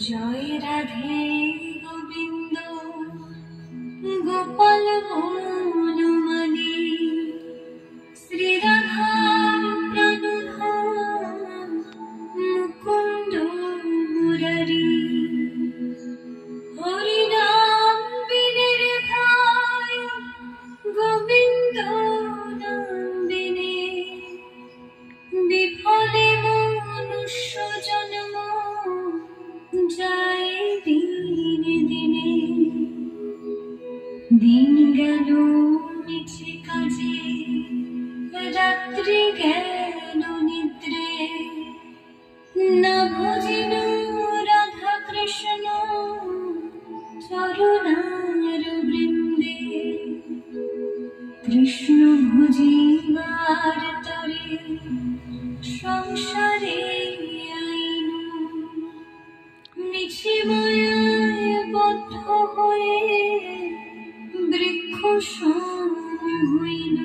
জয় রাধে গোবিন্দ গোপাল বনমালী শ্রীরাধার প্রাণধন মুকুন্দ মুরারি হরিনাম বিনের ভাই গোবিন্দ নাম বিনে বিফলে মনুষ্য জন্ম যায় দিনে দিনে। দিন গেল মিছে কাজে রাত্রি গেল নিদ্রে না ভজিল রাধা কৃষ্ণ চরণার বৃন্দে। কৃষ্ণ ভজিবার তরে সংসারে আইন মিছে মায়ায় বদ্ধ হয়ে বৃক্ষ সম হইল।